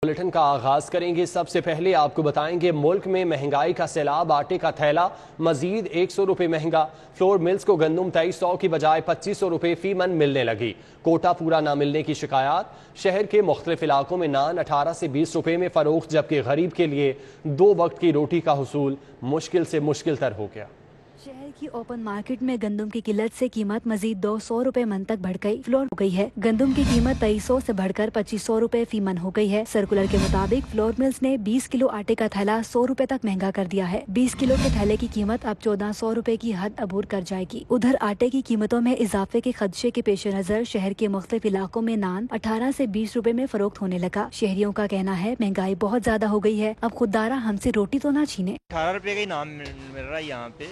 Bulletin का आगाज करेंगे। सबसे पहले आपको बताएंगे मुल्क में महंगाई का सैलाब। आटे का थैला मजीद 100 रुपए महंगा। फ्लोर मिल्स को गंदम 2300 की बजाय 2500 रुपए फी मन मिलने लगी। कोटा पूरा न मिलने की शिकायत। शहर के मुख्तलिफ इलाकों में नान 18 से 20 रुपए में फरोख्त, जबकि गरीब के लिए 2 वक्त की रोटी का हुसूल मुश्किल से मुश्किल तर हो गया। शहर की ओपन मार्केट में गंदम की किल्लत से कीमत मजीद 200 रुपए मन तक बढ़ गई फ्लोर हो गई है। गंदम की कीमत 2300 से बढ़कर 2500 रुपए फी मन हो गई है। सर्कुलर के मुताबिक फ्लोर मिल्स ने 20 किलो आटे का थैला 100 रुपए तक महंगा कर दिया है। 20 किलो के थैले की कीमत अब 1400 रुपए की हद अबूर कर जाएगी। उधर आटे की कीमतों में इजाफे के खदशे के पेश नजर शहर के मुख्तलिफ इलाकों में नान 18 से 20 रुपए में फरोख्त होने लगा। शहरियों का कहना है महंगाई बहुत ज्यादा हो गई है, अब खुददारा हमसे रोटी तो ना छीने। 18 रुपये का ही नाम मिल रहा है यहाँ पे,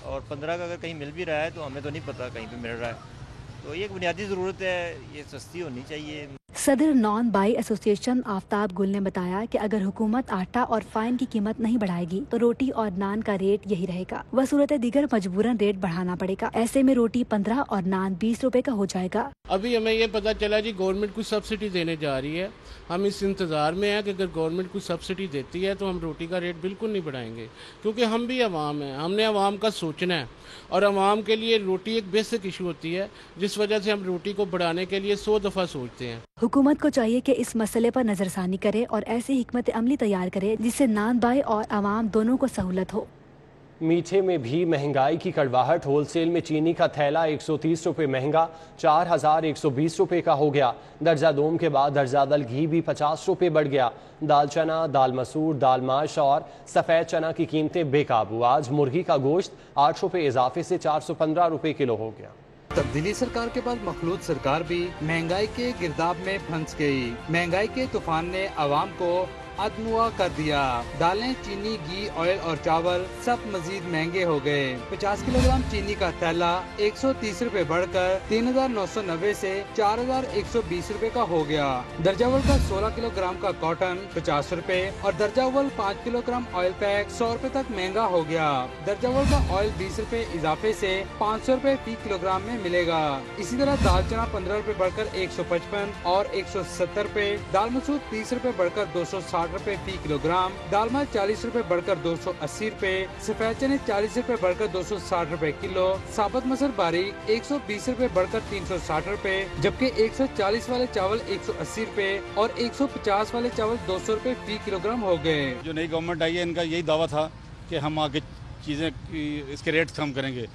और 15 का अगर कहीं मिल भी रहा है तो हमें तो नहीं पता कहीं पे मिल रहा है। तो ये एक बुनियादी ज़रूरत है, ये सस्ती होनी चाहिए। सदर नॉन बाई एसोसिएशन आफ्ताब गुल ने बताया कि अगर हुकूमत आटा और फाइन की कीमत नहीं बढ़ाएगी तो रोटी और नान का रेट यही रहेगा। वसूरत दीगर मजबूरन रेट बढ़ाना पड़ेगा। ऐसे में रोटी 15 और नान 20 रुपए का हो जाएगा। अभी हमें ये पता चला जी गवर्नमेंट कुछ सब्सिडी देने जा रही है। हम इस इंतज़ार में हैं कि अगर गवर्नमेंट कुछ सब्सिडी देती है तो हम रोटी का रेट बिल्कुल नहीं बढ़ाएंगे, क्योंकि हम भी अवाम हैं, हमने अवाम का सोचना है और अवाम के लिए रोटी एक बेसिक इशू होती है, जिस वजह से हम रोटी को बढ़ाने के लिए 100 दफ़ा सोचते हैं। हुकूमत को चाहिए कि इस मसले पर नजरसानी करे और ऐसी हिकमत अमली तैयार करे जिससे नान बाई और अवाम दोनों को सहूलत हो। मीठे में भी महंगाई की कड़वाहट। होलसेल में चीनी का थैला 130 रुपए महंगा 4120 रुपए का हो गया। दर्जा दोम के बाद दर्जा दल घी भी 50 रुपए बढ़ गया। दाल चना, दाल मसूर, दाल माश और सफ़ेद चना की कीमतें बेकाबू। आज मुर्गी का गोश्त 8 रुपए इजाफे से 415 रुपए किलो हो गया। तब्दीली सरकार के बाद मखलूत सरकार भी महंगाई के गिरदाब में फंस गई। महंगाई के तूफान ने आवाम को अदमुआ कर दिया। दालें, चीनी, घी, ऑयल और चावल सब मजीद महंगे हो गए। 50 किलोग्राम चीनी का थैला 130 रुपए बढ़कर 3990 से 4120 रुपए का हो गया। दर्जा अव्वल का 16 किलोग्राम का कॉटन 50 रुपए और दर्जा अव्वल 5 किलोग्राम ऑयल पैक 100 रुपए तक महंगा हो गया। दर्जा अव्वल का ऑयल 20 रुपए इजाफे से 500 रुपए फी किलोग्राम में मिलेगा। इसी तरह दाल चना 15 रुपए बढ़कर 155 और 170 रुपए, दाल मसूर 30 रुपए बढ़कर 260 रुपए फी किलोग्राम, दाल माल 40 रुपए बढ़कर 280 रुपए, सफेद चने 40 रुपए बढ़कर 260 रुपए किलो, साबुत मसूर बारीक 120 रुपए बढ़कर 360 रुपए, जबकि 140 वाले चावल 180 रुपए और 150 वाले चावल 200 रुपए फी किलोग्राम हो गए। जो नई गवर्नमेंट आई है इनका यही दावा था कि हम आगे चीज़ें इसके रेट्स कम करेंगे।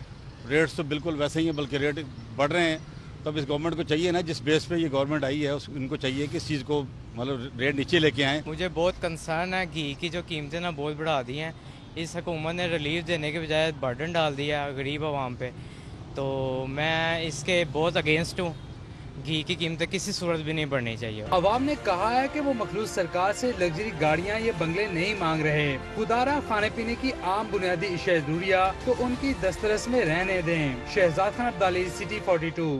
रेट्स तो बिल्कुल वैसे ही हैं, बल्कि रेट बढ़ रहे हैं। तब इस गवर्नमेंट को चाहिए ना, जिस बेस पे ये गवर्नमेंट आई है इनको चाहिए कि इस चीज़ को मतलब रेट नीचे लेके आएँ। मुझे बहुत कंसर्न है, घी की जो कीमतें ना बहुत बढ़ा दी हैं। इस हुकूमत ने रिलीफ देने के बजाय बर्डन डाल दिया गरीब आवाम पे, तो मैं इसके बहुत अगेंस्ट हूँ। घी की कीमतें किसी सूरत भी नहीं बढ़नी चाहिए। अवाम ने कहा है कि वो मखलूत सरकार से लग्जरी गाड़ियाँ या बंगले नहीं मांग रहे। खुदारा खाने पीने की आम बुनियादी अशिया ज़रूरिया तो उनकी दस्तरस में रहने दें। शहजाद खान अब्दाली, सिटी 42।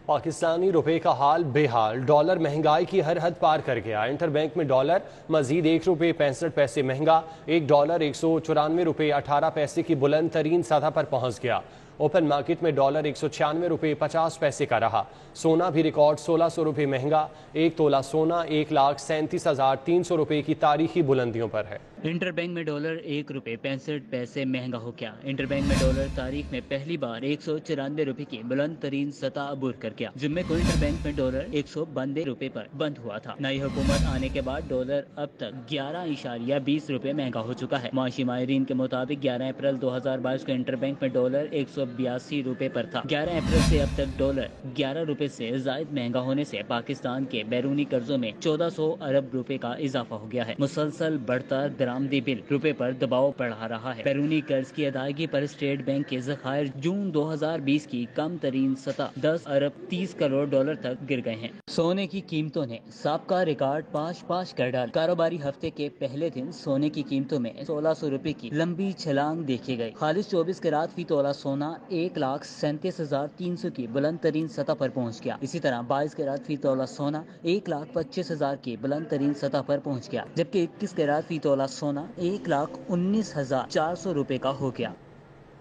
पाकिस्तानी रुपए का हाल बेहाल। डॉलर महंगाई की हर हद पार कर गया। इंटर बैंक में डॉलर मजीद 1 रुपए 65 पैसे महंगा। एक डॉलर 194 रुपए 18 पैसे की बुलंद तरीन सतह पर पहुंच गया। ओपन मार्केट में डॉलर 196 रुपए 50 पैसे का रहा। सोना भी रिकॉर्ड 1600 रुपए महंगा। एक तोला सोना 1,37,300 रुपए की तारीखी बुलंदियों पर है। इंटर बैंक में डॉलर 1 रुपए 65 पैसे महंगा हो गया। इंटर बैंक में डॉलर तारीख में पहली बार 194 रुपए की बुलंद तरीन सतह अबूर कर गया। जुम्मे को इंटर बैंक में डॉलर 192 रुपए पर बंद हुआ था। नई हुकूमत आने के बाद डॉलर अब तक 11.20 रुपए महंगा हो चुका है। माशी माहिरीन के मुताबिक 11 अप्रैल 2022 को इंटर बैंक में डॉलर 182 रुपए पर था। 11 अप्रैल से अब तक डॉलर 11 रुपए से जायद महंगा होने से पाकिस्तान के बैरूनी कर्जों में 1400 अरब रुपए का इजाफा हो गया है। मुसलसल बढ़ता दरामदी बिल रुपए पर दबाव बढ़ा रहा है। बैरूनी कर्ज की अदायगी पर स्टेट बैंक के ज़खायर जून 2020 की कम तरीन सतह 10 अरब 30 करोड़ डॉलर तक गिर गए हैं। सोने की कीमतों ने साबका रिकॉर्ड 5 कर डाला। कारोबारी हफ्ते के पहले दिन सोने की कीमतों में 1600 रुपए की लंबी छलांग देखी गई। खालिश 24 कैरात फी तोला सोना 1,37,300 की बुलंद तरीन सतह पर पहुँच गया। इसी तरह 22 कैरात फी तोला सोना 1,25,000 की बुलंद तरीन सतह पर पहुँच गया, जबकि 21 कैरात फी तोला सोना 1,19,400 रुपए का हो गया।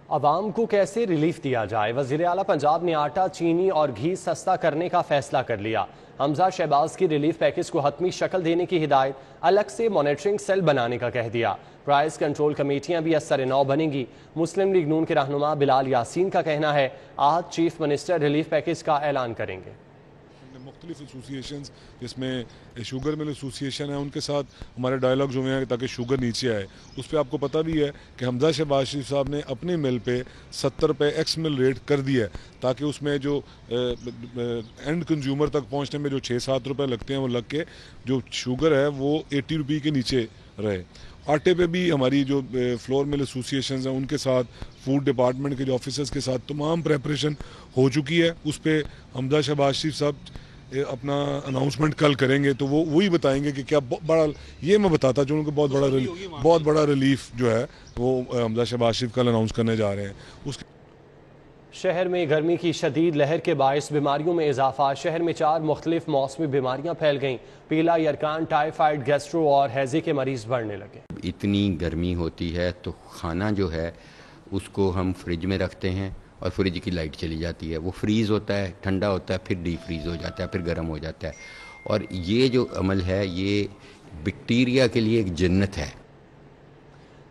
عوام کو کیسے ریلیف دیا جائے؟ وزیر اعلیٰ پنجاب نے آٹا، چینی اور گھی سستا کرنے کا فیصلہ کر لیا۔ حمزہ شہباز کی ریلیف پیکج کو حتمی شکل دینے کی ہدایت، الگ سے مانیٹرنگ سیل بنانے کا کہہ دیا۔ پرائز کنٹرول کمیٹیاں بھی اثر نو بنیں گی۔ مسلم لیگ نون کے رہنما بلال یاسین کا کہنا ہے آج چیف منسٹر ریلیف پیکج کا اعلان کریں گے۔ مختلف ایسوسیشنز جس میں شوگر مل ایسوسیشن ہے، ان کے ساتھ ہمارے ڈائلاگ جو ہیں تاکہ شوگر نیچے آئے۔ اس پہ آپ کو پتہ بھی ہے کہ حمزہ شہباز شریف صاحب نے اپنے مل پہ 70 روپے ایکس مل ریٹ کر دیا ہے تاکہ اس میں جو اینڈ کنزیومر تک پہنچنے میں جو 6-7 روپے لگتے ہیں وہ لگ کے جو شوگر ہے وہ 80 روپے کے نیچے رہے۔ آٹے پہ بھی ہماری جو فلور مل ایسوسیشنز ہیں ان کے ساتھ، فوڈ ڈپارٹمنٹ کے جو آفیسرز کے ساتھ تمام پریپریشن ہو چکی ہے۔ اس پہ حمزہ شہباز شریف صاحب اپنا اناؤنسمنٹ کل کریں گے تو وہ وہی بتائیں گے کہ کیا بڑا، یہ میں بتاتا چلوں کہ بہت بڑا ریلیف جو ہے وہ حمزہ شہباز شریف کل اناؤنس کرنے جا رہے ہیں۔ شہر میں گرمی کی شدید لہر کے باعث بیماریوں میں اضافہ۔ شہر میں 4 مختلف موسمی بیماریاں پھیل گئیں۔ پیلا، یرکان، ٹائیفائڈ، گیسٹرو اور ہیزے کے مریض بڑھنے لگے۔ اتنی گرمی ہوتی ہے تو کھانا جو ہے اس کو ہم فریج میں رکھتے ہیں اور فریج کی لائٹ چلی جاتی ہے، وہ فریز ہوتا ہے، ٹھنڈا ہوتا ہے، پھر ڈی فریز ہو جاتا ہے، پھر گرم ہو جاتا ہے، اور یہ جو عمل ہے یہ بیکٹیریا کے لیے ایک جنت ہے۔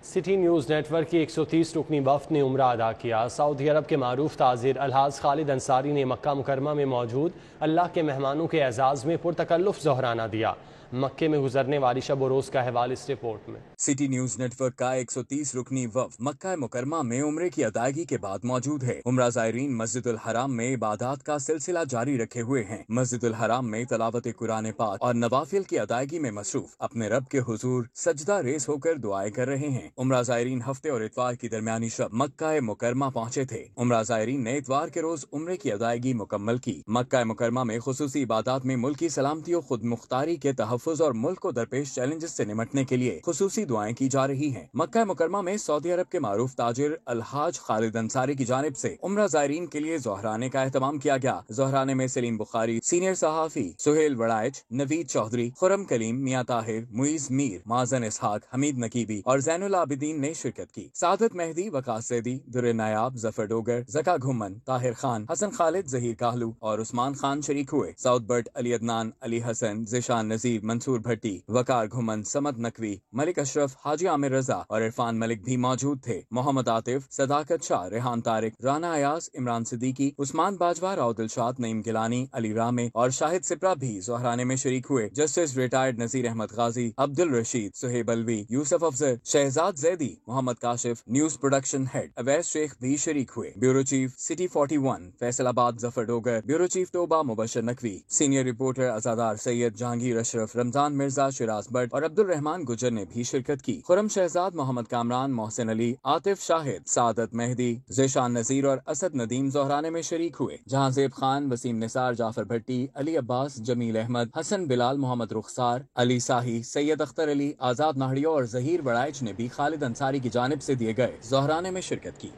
سٹی نیوز نیٹ ورک کی 130 رکنی وفد نے عمرہ ادا کیا۔ سعودی عرب کے معروف تاجر الحاج خالد انصاری نے مکہ مکرمہ میں موجود اللہ کے مہمانوں کے اعزاز میں پرتکلف ظہرانہ دیا۔ مکے میں گزرنے والی شب و روز کا حوالہ اس رپورٹ میں۔ سٹی نیوز نیٹ ورک کا 130 رکنی وفد مکہ مکرمہ میں عمرے کی ادائیگی کے بعد موجود ہے۔ عمرہ زائرین مسجد الحرام میں عبادات کا سلسلہ جاری رکھے ہوئے ہیں۔ مسجد الحرام میں تلاوت قرآن پاک اور نوافل کی ادائیگی میں مصروف، اپنے رب کے حضور سجدہ ریز ہو کر دعائیں کر رہے ہیں۔ عمرہ زائرین ہفتے اور اتوار کی درمیانی شب مکہ مکرمہ پہنچے تھے۔ عمرہ زائرین نے اتوار کے روز عمرے کی ادائیگی مکمل کی۔ مکہ مکرمہ میں خصوصی عبادات میں ملکی سلامتی و خود مختاری کے تحفظ اور ملک کو درپیش چیلنجز سے نمٹنے کے لیے خصوصی دعائیں کی جا رہی ہیں۔ مکہ مکرمہ میں سعودی عرب کے معروف تاجر الحاج خالد انصاری کی جانب سے عمرہ زائرین کے لیے ظہرانے کا اہتمام کیا گیا۔ ظہرانے میں سلیم بخاری، سینئر صحافی سہیل وڑائچ، نوید چودھری، خرم کلیم، میاں طاہر، معیز میر، مازن اسحاق، حمید نقیبی اور زین العابدین نے شرکت کی۔ سعادت مہدی، وقاص زیدی، در نایاب، ظفر ڈوگر، زکا گھمن، طاہر خان، حسن خالد، ظہیر کاہلو اور عثمان خان شریک ہوئے۔ سعود بٹ، علی عدنان، علی حسن، ذیشان نذیر، منصور بھٹی، وقار گھمن، سمد نقوی، ملک اشرف، حاجی عامر رضا اور عرفان ملک بھی موجود تھے۔ محمد عاطف، صداقت شاہ، ریحان طارق، رانا ایاز، عمران صدیقی، عثمان باجوہ، راؤ دلشاد، نعیم گیلانی، علی رامے اور شاہد سپرا بھی ظہرانے میں شریک ہوئے۔ Justice retired Nazir Ahmed Ghazi, Abdul Rasheed, Suhaib Alvi, Yousuf Afzal, Shahzad Zaidi, Muhammad Kashif, news production head Owais Sheikh بھی شریک ہوئے۔ بیورو چیف سٹی 41 فیصل آباد ظفر Dogar, bureau chief Toba Mubashir Naqvi, senior reporter Azadar Syed, Jahangir Ashraf, Ramzan Mirza, Shiraz Butt اور عبد الرحمان گجر نے بھی شرکت کی۔ خرم شہزاد، محمد کامران، محسن علی، عاطف شاہد، سعادت مہدی، ذیشان نذیر اور اسد ندیم ظہرانے میں شریک ہوئے۔ جہاں زیب خان، وسیم نثار، جعفر بھٹی، علی عباس، جمیل احمد، حسن بلال، محمد رخسار، علی ساہی، سید اختر علی، آزاد ناہڑیو اور ظہیر وڑائچ نے بھی خالد انصاری کی جانب سے دیے گئے ظہرانے میں شرکت کی۔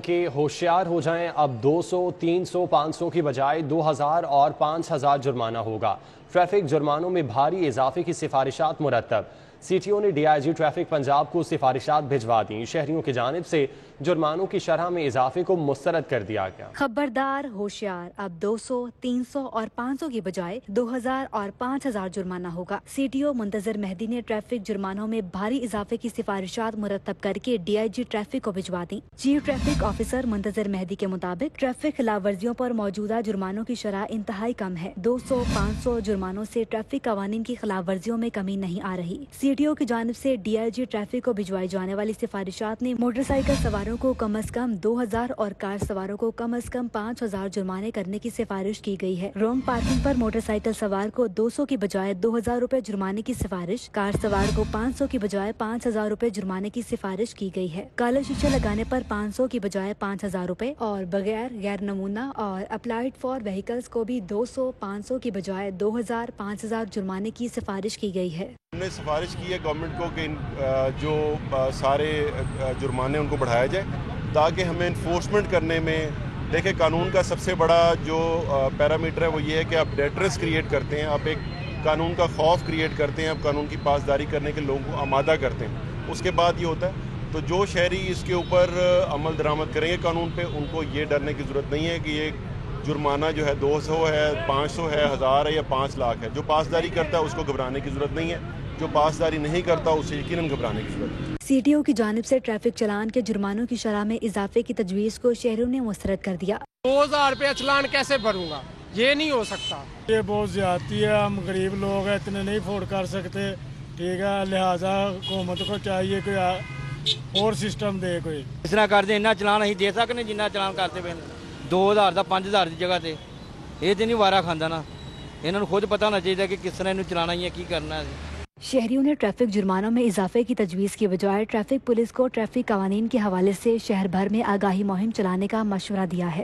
کہ ہوشیار ہو جائیں، اب 200، 300، 500 کی بجائے 2000 اور 5000 جرمانہ ہوگا۔ ٹریفک جرمانوں میں بھاری اضافے کی سفارشات مرتب۔ سی ٹی او نے D I G traffic Punjab کو سفارشات بھجوا دیں۔ شہریوں کی جانب سے جرمانوں کی شرح میں اضافے کو مسترد کر دیا گیا۔ خبردار، ہوشیار، اب 200، 300 اور 500 کی بجائے 2000 اور 5000 جرمانہ ہوگا۔ سی ٹی او منتظر مہدی نے ٹریفک جرمانوں میں بھاری اضافے کی سفارشات مرتب کر کے ڈی آئی جی ٹریفک کو بھجوا دیں۔ چیف ٹریفک آفیسر منتظر مہدی کے مطابق ٹریفک خلاف ورزیوں پر موجودہ جرمانوں کی شرح انتہائی کم ہے۔ 200، 500 جرمانوں سے ٹریفک قوانین کی خلاف ورزیوں میں کمی نہیں آ رہی۔ سی ٹی او کی جانب سے ڈی آئی جی ٹریفک کو بھجوائی جانے والی سفارشات نے موٹر سائیکل سواروں کو کم از کم 2000 اور کار سواروں کو کم از کم 5000 جرمانے کرنے کی سفارش کی گئی ہے۔ رونگ پارکنگ پر موٹر سائیکل سوار کو 200 کی بجائے 2000 روپے جرمانے کی سفارش، کار سوار کو 500 کی بجائے 5000 روپے جرمانے کی سفارش کی گئی ہے۔ کالا شیشہ لگانے پر 500 کی بجائے 5000 روپے اور بغیر غیر نمونہ اور اپلائڈ فار وہیکلز کو بھی 200، 500 کی بجائے 2000، 5000 جرمانے کی سفارش کی گئی ہے۔ ہم نے سفارش کی ہے گورنمنٹ کو کہ جو سارے جرمانے ان کو بڑھایا جائے تاکہ ہمیں انفورسمنٹ کرنے میں، دیکھیں قانون کا سب سے بڑا جو پیرامیٹر ہے وہ یہ ہے کہ آپ ڈیٹرنس کریٹ کرتے ہیں، آپ ایک قانون کا خوف کریٹ کرتے ہیں، آپ قانون کی پاسداری کرنے کے لوگوں کو آمادہ کرتے ہیں۔ اس کے بعد یہ ہوتا ہے تو جو شہری اس کے اوپر عمل درآمد کریں گے قانون پہ، ان کو یہ ڈرنے کی ضرورت نہیں ہے کہ یہ جرمانہ جو ہے 200 ہے، 500 ہے، 1000 ہے یا 5 لاکھ ہے. جو پاسداری کرتا ہے اس کو گھبرانے کی ضرورت نہیں ہے، جو پاسداری نہیں کرتا اسے یقیناً گھبرانے کی ضرورت ہے. سی ٹی او کی جانب سے ٹریفک چلان کے جرمانوں کی شرح میں اضافے کی تجویز کو شہریوں نے مسترد کر دیا. 2000 روپے چلان کیسے بھروں گا؟ یہ نہیں ہو سکتا. یہ بہت زیادتی ہے، ہم غریب لوگ ہیں، اتنے نہیں افورڈ کر سکتے. ٹھیک ہے، لہٰذا حکومت کو چاہیے کوئی اور سسٹم دے. کوئی اس طرح کرتے اتنا چلان اِسی دے سکتے جنہ چلان کرتے پے 2000 کا 5000 کی جگہ سے. یہ تو نہیں وارا کھانا نا، انہوں نے خود پتہ ہونا چاہیے کہ کس طرح چلانا ہے، کی کرنا ہے. شہریوں نے ٹریفک جرمانوں میں اضافے کی تجویز کی بجائے ٹریفک پولیس کو ٹریفک قوانین کے حوالے سے شہر بھر میں آگاہی مہم چلانے کا مشورہ دیا ہے.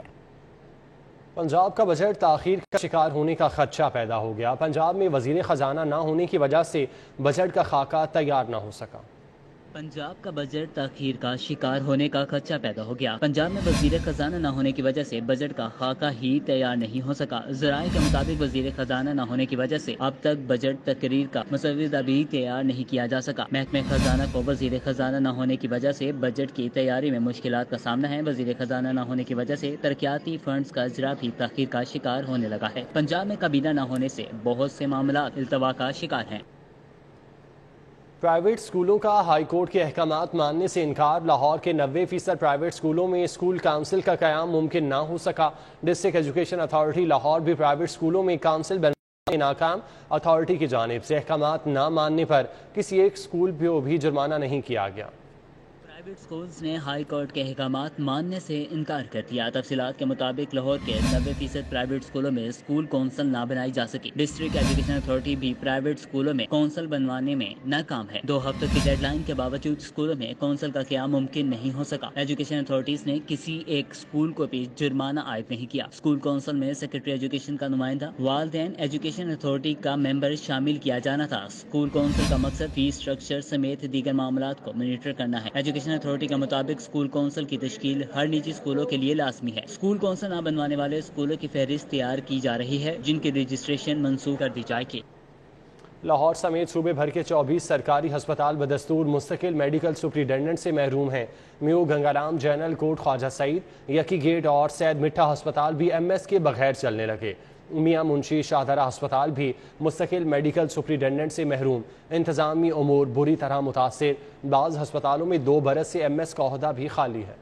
پنجاب کا بجٹ تاخیر کا شکار ہونے کا خدشہ پیدا ہو گیا. پنجاب میں وزیر خزانہ نہ ہونے کی وجہ سے بجٹ کا خاکہ تیار نہ ہو سکا. پنجاب کا بجٹ تاخیر کا شکار ہونے کا خدشہ پیدا ہو گیا. پنجاب میں وزیر خزانہ نہ ہونے کی وجہ سے بجٹ کا خاکہ ہی تیار نہیں ہو سکا. ذرائع کے مطابق وزیر خزانہ نہ ہونے کی وجہ سے اب تک بجٹ تقریر کا مسودہ بھی تیار نہیں کیا جا سکا. محکمہ خزانہ کو وزیر خزانہ نہ ہونے کی وجہ سے بجٹ کی تیاری میں مشکلات کا سامنا ہے. وزیر خزانہ نہ ہونے کی وجہ سے ترقیاتی فنڈز کا اجرا بھی تاخیر کا شکار ہونے لگا ہے. پنجاب میں کابینہ نہ ہونے سے بہت سے معاملات التوا کا شکار ہیں. پرائیویٹ اسکولوں کا ہائی کورٹ کے احکامات ماننے سے انکار. لاہور کے 90% پرائیویٹ اسکولوں میں اسکول کونسل کا قیام ممکن نہ ہو سکا. ڈسٹرکٹ ایجوکیشن اتھارٹی لاہور بھی پرائیویٹ اسکولوں میں کونسل بنانے میں ناکام. اتھارٹی کی جانب سے احکامات نہ ماننے پر کسی ایک اسکول کو بھی جرمانہ نہیں کیا گیا. پرائیویٹ سکولز نے ہائی کورٹ کے احکامات ماننے سے انکار کر دیا. تفصیلات کے مطابق لاہور کے 90% پرائیویٹ اسکولوں میں اسکول کونسل نہ بنائی جا سکی. ڈسٹرکٹ ایجوکیشن اتھارٹی بھی پرائیویٹ اسکولوں میں کونسل بنوانے میں ناکام ہے. 2 ہفتوں کی ڈیڈ لائن کے باوجود اسکولوں میں کونسل کا قیام ممکن نہیں ہو سکا. ایجوکیشن اتھارٹیز نے کسی ایک اسکول کو بھی جرمانہ عائد نہیں کیا. اسکول کونسل میں سیکرٹری ایجوکیشن کا نمائندہ، والدین، ایجوکیشن اتھارٹی کا ممبر شامل کیا جانا تھا. اسکول کونسل کا مقصد فیس اسٹرکچر سمیت دیگر معاملات کو مانیٹر کرنا ہے. ایجوکیشن اتھارٹی کے مطابق اسکول کونسل کی تشکیل ہر نجی اسکولوں کے لیے لازمی ہے. اسکول کونسل نہ بنوانے والے اسکولوں کی فہرست تیار کی جا رہی ہے جن کی رجسٹریشن منسوخ کر دی جائے گی. لاہور سمیت صوبے بھر کے 24 سرکاری ہسپتال بدستور مستقل میڈیکل سپرنٹینڈنٹ سے محروم ہیں. میو گنگارام، جنرل کوٹ خواجہ سعید، یکی گیٹ اور سید مٹھا ہسپتال بھی ایم ایس کے بغیر چلنے لگے. میاں منشی شاہدرہ ہسپتال بھی مستقل میڈیکل سپرنٹینڈنٹ سے محروم. انتظامی امور بری طرح متاثر. بعض ہسپتالوں میں 2 برس سے ایم ایس کا عہدہ بھی خالی ہے.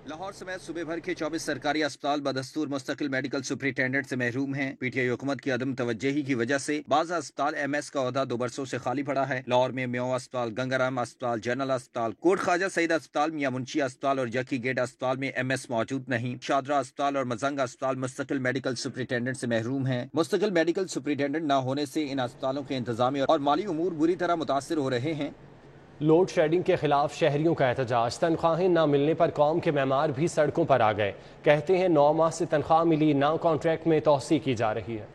لاہور سمیت صوبے بھر کے 24 سرکاری اسپتال بدستور مستقل میڈیکل سپرنٹینڈنٹ سے محروم ہیں. پی ٹی آئی حکومت کی عدم توجہی کی وجہ سے بعض اسپتال ایم ایس کا عہدہ 2 برسوں سے خالی پڑا ہے. لاہور میں میو اسپتال، گنگارام اسپتال، جنرل اسپتال، کوٹ خواجہ سعید اسپتال، میاں منشی اسپتال اور یکی گیٹ اسپتال میں ایم ایس موجود نہیں. شاہدرہ اسپتال اور مزنگ اسپتال مستقل میڈیکل سپرنٹینڈنٹ سے محروم ہیں. مستقل میڈیکل سپرنٹینڈنٹ نہ ہونے سے ان اسپتالوں کے انتظامی اور مالی امور بری طرح متاثر ہو رہے ہیں. لوڈ شیڈنگ کے خلاف شہریوں کا احتجاج. تنخواہیں نہ ملنے پر قوم کے معمار بھی سڑکوں پر آ گئے. کہتے ہیں 9 ماہ سے تنخواہ ملی نہ کانٹریکٹ میں توسیع کی جا رہی ہے.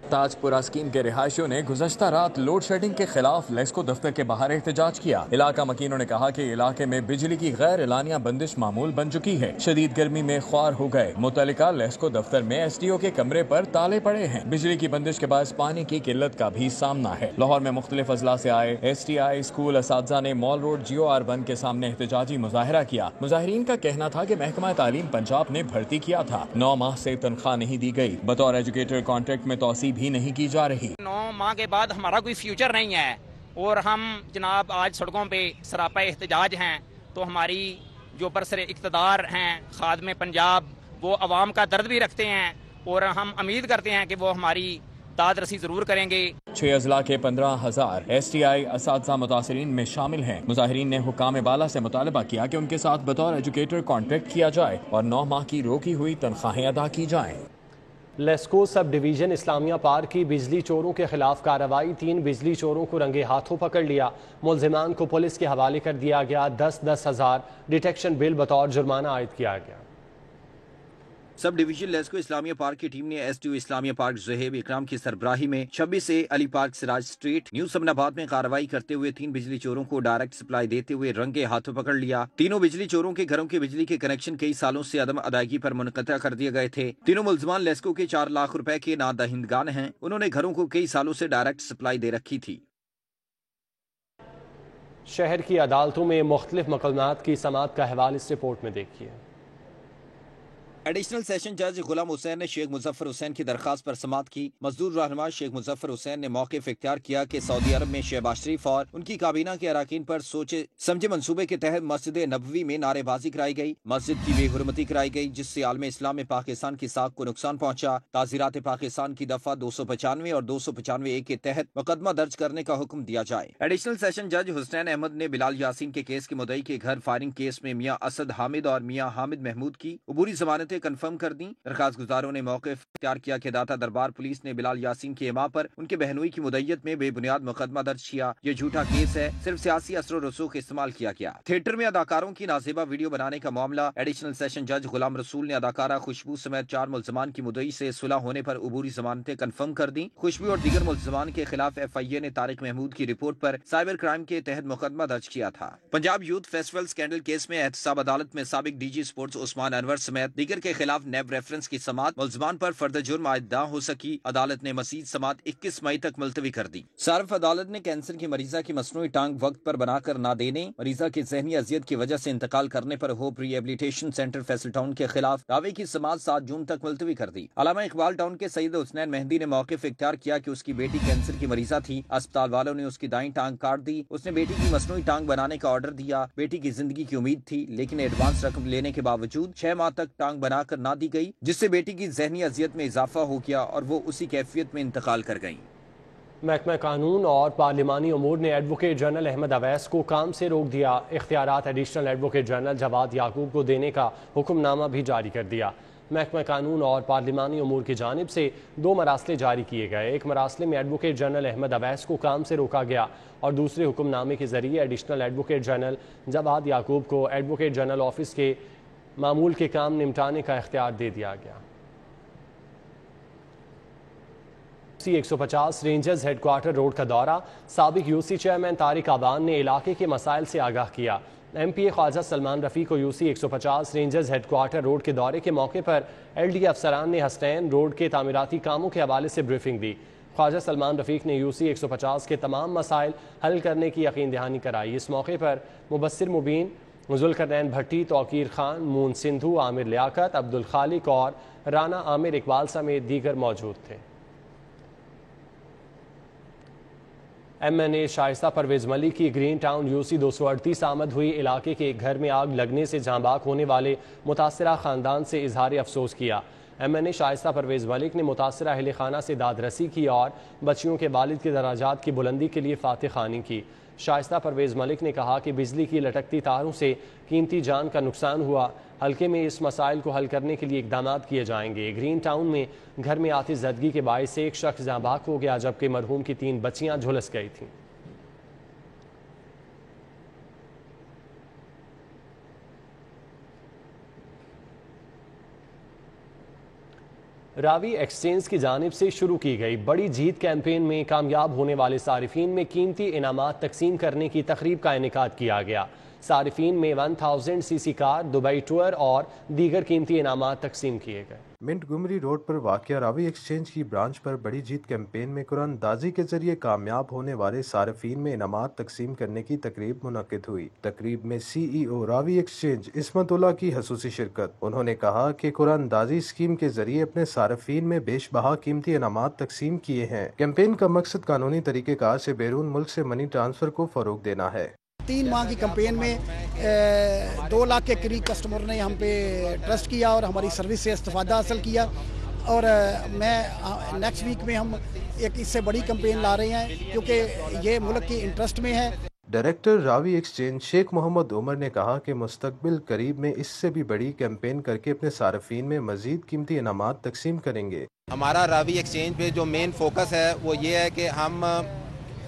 تاج پورہ اسکیم کے رہائشیوں نے گزشتہ رات لوڈ شیڈنگ کے خلاف لیسکو دفتر کے باہر احتجاج کیا. علاقہ مکینوں نے کہا کہ علاقے میں بجلی کی غیر اعلانیہ بندش معمول بن چکی ہے. شدید گرمی میں خوار ہو گئے. متعلقہ لیسکو دفتر میں ایس ڈی او کے کمرے پر تالے پڑے ہیں. بجلی کی بندش کے باعث پانی کی قلت کا بھی سامنا ہے. لاہور میں مختلف اضلاع سے آئے ایس ٹی آئی اسکول اساتذہ نے مال روڈ جیو آر1 کے سامنے احتجاجی مظاہرہ کیا. مظاہرین کا کہنا تھا کہ محکمہ تعلیم پنجاب نے بھرتی کیا تھا. 9 ماہ سے تنخواہ نہیں دی گئی. بطور ایجوکیٹر کانٹریکٹ میں توسیع بھی نہیں کی جا رہی. 9 ماہ کے بعد ہمارا کوئی فیوچر نہیں ہے اور ہم جناب آج سڑکوں پہ سراپا احتجاج ہیں. تو ہماری جو برسر اقتدار ہیں خادم پنجاب وہ عوام کا درد بھی رکھتے ہیں اور ہم امید کرتے ہیں کہ وہ ہماری داد رسی ضرور کریں گے. 6 اضلاع کے 15,000 ایس ٹی آئی اساتذہ متاثرین میں شامل ہیں. مظاہرین نے حکام بالا سے مطالبہ کیا کہ ان کے ساتھ بطور ایجوکیٹر کانٹریکٹ کیا جائے اور 9 ماہ کی روکی ہوئی تنخواہیں ادا کی جائیں. لیسکو سب ڈویژن اسلامیہ پارک کی بجلی چوروں کے خلاف کارروائی. 3 بجلی چوروں کو رنگے ہاتھوں پکڑ لیا. ملزمان کو پولیس کے حوالے کر دیا گیا. 10-10 ہزار ڈیٹیکشن بل بطور جرمانہ عائد کیا گیا. سب ڈویژن لیسکو اسلامیہ پارک کی ٹیم نے ایس ٹی او اسلامیہ پارک زہیب اکرام کی سربراہی میں 26 سے علی پارک سراج سٹریٹ نیو سمن آباد میں کارروائی کرتے ہوئے 3 بجلی چوروں کو ڈائریکٹ سپلائی دیتے ہوئے رنگے ہاتھوں پکڑ لیا. تینوں بجلی چوروں کے گھروں کے بجلی کے کنیکشن کئی سالوں سے عدم ادائیگی پر منقطع کر دیے گئے تھے. تینوں ملزمان لیسکو کے 4 لاکھ روپے کے نادہندگان ہیں. انہوں نے گھروں کو کئی سالوں سے ڈائریکٹ سپلائی دے رکھی تھی. शहर की अदालतों में मुख्तलिफ मुकदमात की समाअत का हवाला इस रिपोर्ट में देखिए। एडिशनल सेशन जज गुलाम हुसैन ने शेख मुजफ्फर हुसैन की दरखास्त पर समाअत की। मजदूर रहनुमा शेख मुजफ्फर हुसैन ने मौक़िफ़ इख्तियार किया कि सऊदी अरब में शहबाज शरीफ और उनकी काबीना के अराकीन पर सोचे समझे मंसूबे के तहत मस्जिद नबवी में नारेबाजी कराई गई, मस्जिद की बेहुरमती कराई गई, जिससे आलम इस्लाम में पाकिस्तान की साख को नुकसान पहुंचा। ताज़ीरात पाकिस्तान की दफा 295 और 295 के तहत मुकदमा दर्ज करने का हुक्म दिया जाए। एडिशनल सेशन जज हुसैन अहमद ने बिलाल यासीन के केस के मुद्दई के घर फायरिंग केस में मियाँ असद हामिद और मियाँ हामिद महमूद की अबूरी जमानतें कंफर्म कर दी। दरखास्त गुजारों ने मौक़िफ़ इख्तियार किया कि दाता दरबार पुलिस ने बिलाल यासीन की इमा पर उनके बहनोई की मुद्दत में बेबुनियाद मुकदमा दर्ज किया। ये झूठा केस है, सिर्फ सियासी असर और रसूख इस्तेमाल किया गया। थिएटर में अदाकारों की नाजेबा वीडियो बनाने का मामला। एडिशनल सेशन जज गुलाम रसूल ने अदाकारा खुशबू समेत 4 मुल्ज़मान की मुद्दई से सुलह होने पर अबूरी जमानतें कंफर्म कर दी। खुशबू और दीगर मुल्ज़मान के खिलाफ FIA ने तारिक महमूद की रिपोर्ट पर साइबर क्राइम के तहत मुकदमा दर्ज किया था। Punjab youth festival scandal case में एहतसाब अदालत में साबिक DG स्पोर्ट्स उस्मान अनवर समेत दीगर के खिलाफ नेब रेफरेंस की समाअत मुल्ज़मान पर फर्द जुर्म आयद ना हो सकी। अदालत ने मज़ीद समाअत 21 मई तक मुलतवी कर दी। सार्फ अदालत ने कैंसर की मरीजा की मसनूई टांग वक्त पर बनाकर ना देने, मरीजा की ज़हनी अजियत की वजह से इंतकाल करने पर hope rehabilitation centre Faisal town के खिलाफ दावे की समाअत 7 जून तक मुलतवी कर दी। अलामा इकबाल टाउन के सईद हुसनैन मेहंदी ने मौक़िफ़ इख्तियार किया कि उसकी बेटी कैंसर की मरीजा थी। अस्पताल वालों ने उसकी दाईं टांग काट दी। उसने बेटी की मसनूई टांग बनाने का ऑर्डर दिया। बेटी की जिंदगी की उम्मीद थी, लेकिन एडवांस रकम लेने के बावजूद 6 माह तक टांग बनाकर ना दी गई, जिससे बेटी की ज़हनी अजियत में इजाफा हो गया और वो उसी कैफियत में इंतकाल कर गईं। महकमा कानून और पार्लिमानी अमूर ने एडवोकेट जनरल अहमद अवैस को काम से रोक दिया। इख्तियारात एडिशनल एडवोकेट जनरल जवाद याकूब को देने का हुक्मनामा भी जारी कर दिया। महकमा कानून और पार्लिमानी अमूर की जानिब से 2 मरासले जारी किए गए। एक मरासले में एडवोकेट जनरल अहमद अवैस को काम से रोका गया और दूसरे हुक्मनामे के जरिए एडिशनल एडवोकेट जनरल जवाद याकूब को एडवोकेट जनरल ऑफिस के मामूल के काम निपटाने का इख्तियार दे दिया गया। 150 रेंजर्स हेडक्वार्टर रोड का दौरा। साबिक UC चेयरमैन तारिक आबान ने इलाके के मसाइल से आगाह किया। MPA ख्वाजा सलमान रफ़ी को UC 150 रेंजर्स हेडक्वार्टर रोड के दौरे के मौके पर LD अफसरान ने हसनैन रोड के तामीराती कामों के हवाले से ब्रीफिंग दी। ख्वाजा सलमान रफ़ीक ने UC 150 के तमाम मसाइल हल करने की यकीन दहानी कराई। इस मौके पर मुबस्सिर मुबीन, ज़ुल्करनैन भट्टी, तौकीर खान, मून सिंधु, आमिर लियाकत, अब्दुल खालिक और राना आमिर इकबाल समेत दीगर मौजूद थे। MNA शाइस्ता परवेज मलिक की ग्रीन टाउन UC 238 आमद हुई। इलाके के एक घर में आग लगने से जाँ बाक होने वाले मुतासरा ख़ानदान से इजहार अफसोस किया। MNA शाइस्ता परवेज मलिक ने मुतासरा अहले खाना से दादरसी की और बच्चियों के वालिद के दराजात की बुलंदी के लिए फातिह खानी की। शाइस्ता परवेज मलिक ने कहा कि बिजली की लटकती तारों से कीमती जान का नुकसान हुआ। हल्के में इस मसाइल को हल करने के लिए इकदाम किए जाएंगे। ग्रीन टाउन में घर में आती जदगी के बायस से एक शख्स जाँ बाक हो गया, जबकि मरहूम की 3 बच्चियां झुलस गई थीं। रावी एक्सचेंज की जानिब से शुरू की गई बड़ी जीत कैंपेन में कामयाब होने वाले सारिफीन में कीमती इनामात तकसीम करने की तकरीब का इनेकाद किया गया। सारिफीन में 1000 सीसी कार, दुबई टूर और दीगर कीमती इनामात तकसीम किए गए। मिंटगुमरी रोड पर वाक़या रावी एक्सचेंज की ब्रांच पर बड़ी जीत कैंपेन में कुरानंदाजी के जरिए कामयाब होने वाले सारिफीन में इनामात तकसीम करने की तकरीब मुनक्किद हुई। तकरीब में CEO रावी एक्सचेंज इस्मतुल्लाह की खसूसी शिरकत। उन्होंने कहा कि कुरानंदाजी स्कीम के जरिए अपने सारिफीन में बेशबहा कीमती इनामात तकसीम किए हैं। कैंपेन का मकसद कानूनी तरीक़ेकार से बैरून मुल्क से मनी ट्रांसफर को फरोग देना है। 3 माह की कैंपेन में 2 लाख के करीब कस्टमर ने हम पे ट्रस्ट किया और हमारी सर्विस से इस्तेफादा हासिल किया। और मैं नेक्स्ट वीक में हम एक इससे बड़ी कैंपेन ला रहे हैं, क्योंकि ये मुल्क की इंटरेस्ट में है। डायरेक्टर रावी एक्सचेंज शेख मोहम्मद उमर ने कहा कि मुस्तकबिल करीब में इससे भी बड़ी कैंपेन करके अपने सारिफीन में मजीद कीमती इनामात तकसीम करेंगे। हमारा रावी एक्सचेंज पे जो मेन फोकस है वो ये है कि हम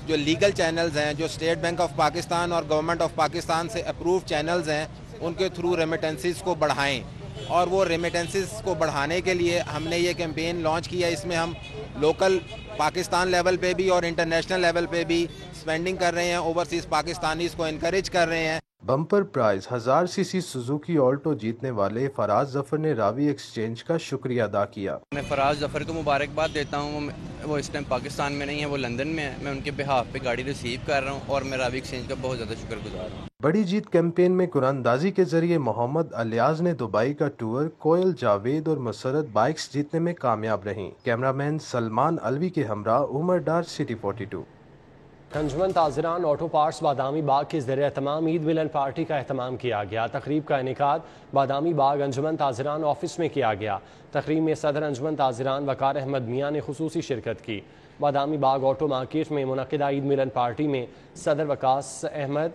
जो लीगल चैनल्स हैं, जो स्टेट बैंक ऑफ पाकिस्तान और गवर्नमेंट ऑफ पाकिस्तान से अप्रूव चैनल्स हैं, उनके थ्रू रेमिटेंसेस को बढ़ाएं। और वो रेमिटेंसेस को बढ़ाने के लिए हमने ये कैंपेन लॉन्च किया। इसमें हम लोकल पाकिस्तान लेवल पे भी और इंटरनेशनल लेवल पे भी स्पेंडिंग कर रहे हैं, ओवरसीज़ पाकिस्तानीज़ को इनकरेज कर रहे हैं। Bumper prize 1000 CC Suzuki Alto जीतने वाले फराज जफर ने रावी एक्सचेंज का शुक्रिया अदा किया। मैं फराज जफर को मुबारकबाद देता हूँ। वो इस टाइम पाकिस्तान में नहीं है, वो लंदन में है। मैं उनके बिहाफ पे गाड़ी रिसीव कर रहा हूँ और मैं रावी एक्सचेंज का बहुत ज़्यादा शुक्रगुजार हूँ। बड़ी जीत कैंपेन में कुरानंदाजी के जरिए मोहम्मद अलियाज ने दुबई का टूर, कोयल जावेद और मुसरत बाइक्स जीतने में कामयाब रहीं। कैमरामैन सलमान अलवी के हमरा उमर डार, सिटी 42। अंजुमन ताजरान ऑटो पार्ट्स बादामी बाग के ज़रिए तमाम ईद मिलन पार्टी का एहतमाम किया गया। तकरीब का इनेकाद बादामी बाग अंजुमन ताजरान ऑफिस में किया गया। तकरीब में सदर अंजुमन ताजरान वकार अहमद मियाँ ने खुसूसी शिरकत की। बादामी बाग ऑटो मार्केट में मुनक़िदा ईद मिलन पार्टी में सदर वकास अहमद,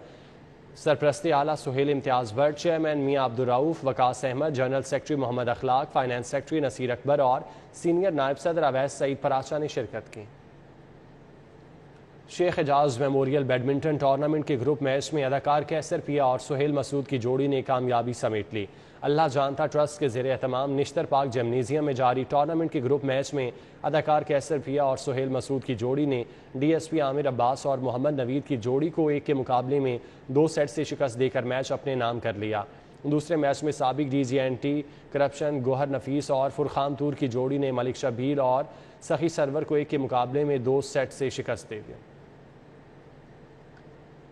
सरप्रस्ती आला सुहेल इम्तियाज़ भट्ट, चेयरमैन मियाँ अब्दुर्रऊफ़, वकास अहमद, जनरल सेक्रेटरी मोहम्मद अखलाक, फाइनेंस सेक्रेटरी नसीर अकबर और सीनियर नायब सदर अवैस सईद पराचा ने शिरकत की। Sheikh Ejaz memorial badminton tournament के ग्रुप मैच में अदाकार कैसर पिया और सुहेल मसूद की जोड़ी ने कामयाबी समेट ली। अल्लाह जानता ट्रस्ट के ज़रिए तमाम निश्तर पार्क जिम्नेजियम में जारी टूर्नामेंट के ग्रुप मैच में अदाकार कैसर पिया और सुहेल मसूद की जोड़ी ने DSP आमिर अब्बास और मोहम्मद नवीद की जोड़ी को 1 के मुकाबले में 2 सेट से शिकस्त देकर मैच अपने नाम कर लिया। दूसरे मैच में साबिक DG एंटी करप्शन गोहर नफीस और फुरखान तूर की जोड़ी ने मलिक शबीर और सखी सरवर को 1 के मुकाबले में 2 सेट से शिकस्त दे दिया।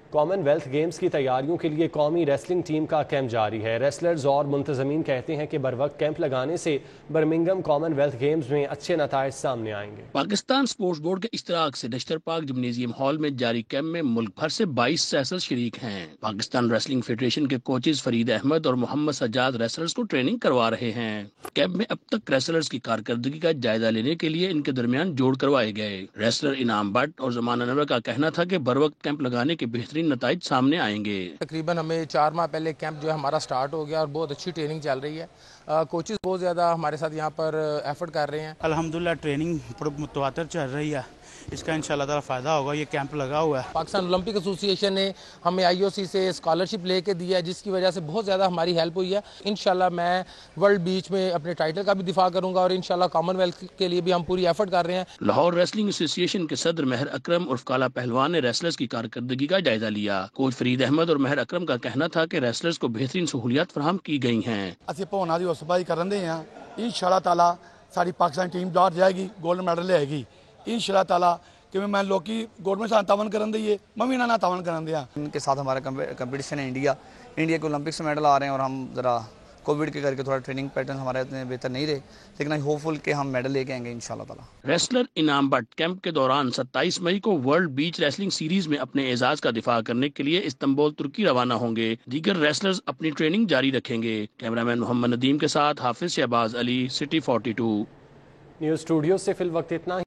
कॉमनवेल्थ गेम्स की तैयारियों के लिए कौमी रेसलिंग टीम का कैंप जारी है। रेसलर्स और मुंतजमीन कहते हैं कि बरवक्त कैंप लगाने से बर्मिंघम कॉमनवेल्थ गेम्स में अच्छे नताइज सामने आएंगे। पाकिस्तान स्पोर्ट्स बोर्ड के इश्तराक से नश्तर पार्क जिम्नेजियम हॉल में जारी कैंप में मुल्क भर से 22 रेसलर्स शरीक हैं। पाकिस्तान रेसलिंग फेडरेशन के कोचेज फरीद अहमद और मोहम्मद सज्जाद रेसलर्स को ट्रेनिंग करवा रहे हैं। कैंप में अब तक रेसलर्स की कारकर्दगी का जायजा लेने के लिए इनके दरमियान जोड़ करवाए गए। रेसलर इनाम भट्ट और जमान अनवर का कहना था कि बरवक्त कैंप लगाने के बेहतरीन नताइज सामने आएंगे। तकरीबन हमें 4 माह पहले कैंप जो है हमारा स्टार्ट हो गया और बहुत अच्छी ट्रेनिंग चल रही है। कोचेस बहुत ज़्यादा हमारे साथ यहाँ पर एफर्ट कर रहे हैं। अल्हम्दुलिल्लाह ट्रेनिंग मुतवातर चल रही है, इसका इंशाल्लाह ताला फ़ायदा होगा। ये कैंप लगा हुआ है। पाकिस्तान ओलंपिक एसोसिएशन ने हमें IOC से स्कॉलरशिप लेके दिया है, जिसकी वजह से बहुत ज़्यादा हमारी हेल्प हुई है। इंशाल्लाह मैं वर्ल्ड बीच में अपने टाइटल का भी दिफा करूंगा और इंशाल्लाह कॉमनवेल्थ के लिए भी हम पूरी एफर्ट कर रहे हैं। लाहौर रेसलिंग एसोसिएशन के सदर महर अकरम उर्फ काला पहलवान ने रेसलर्स की कारकर्दगी का जायजा लिया। कोच फरीद अहमद और महर अकरम का कहना था कि रेसलर्स को बेहतरीन सहूलियात फराहम की गई हैं। ਅਸੀਂ ਭੋਨਾ ਦੀ ਹੌਸਲਾਬਾਜ਼ੀ ਕਰਨ ਦੇ ਹਾਂ। इंशाल्लाह ताला सारी पाकिस्तान टीम बाहर जाएगी, गोल्ड मैडल लेगी इंशाल्लाह ताला। कि मैं लोग गवर्नमेंट से तावन करन दी है, मैं भी ना तावन करन दिया। इनके साथ हमारा कंपटीशन है इंडिया के ओलंपिक्स में मेडल आ रहे हैं और हम ज़रा कोविड के करके थोड़ा ट्रेनिंग पैटर्न हमारे इतने बेहतर नहीं रहे, लेकिन आई होपफुल कि हम मेडल लेके आएंगे इंशाल्लाह ताला। रेसलर इनाम भट्ट कैंप के दौरान 27 मई को वर्ल्ड बीच रेसलिंग सीरीज में अपने एजाज का दिफा करने के लिए इस्तांबुल तुर्की रवाना होंगे। दीगर रेसलर्स अपनी ट्रेनिंग जारी रखेंगे। कैमरामैन मोहम्मद नदीम के साथ Hafiz Shahbaz Ali, city 42। News studio से फिल वक्त इतना ही।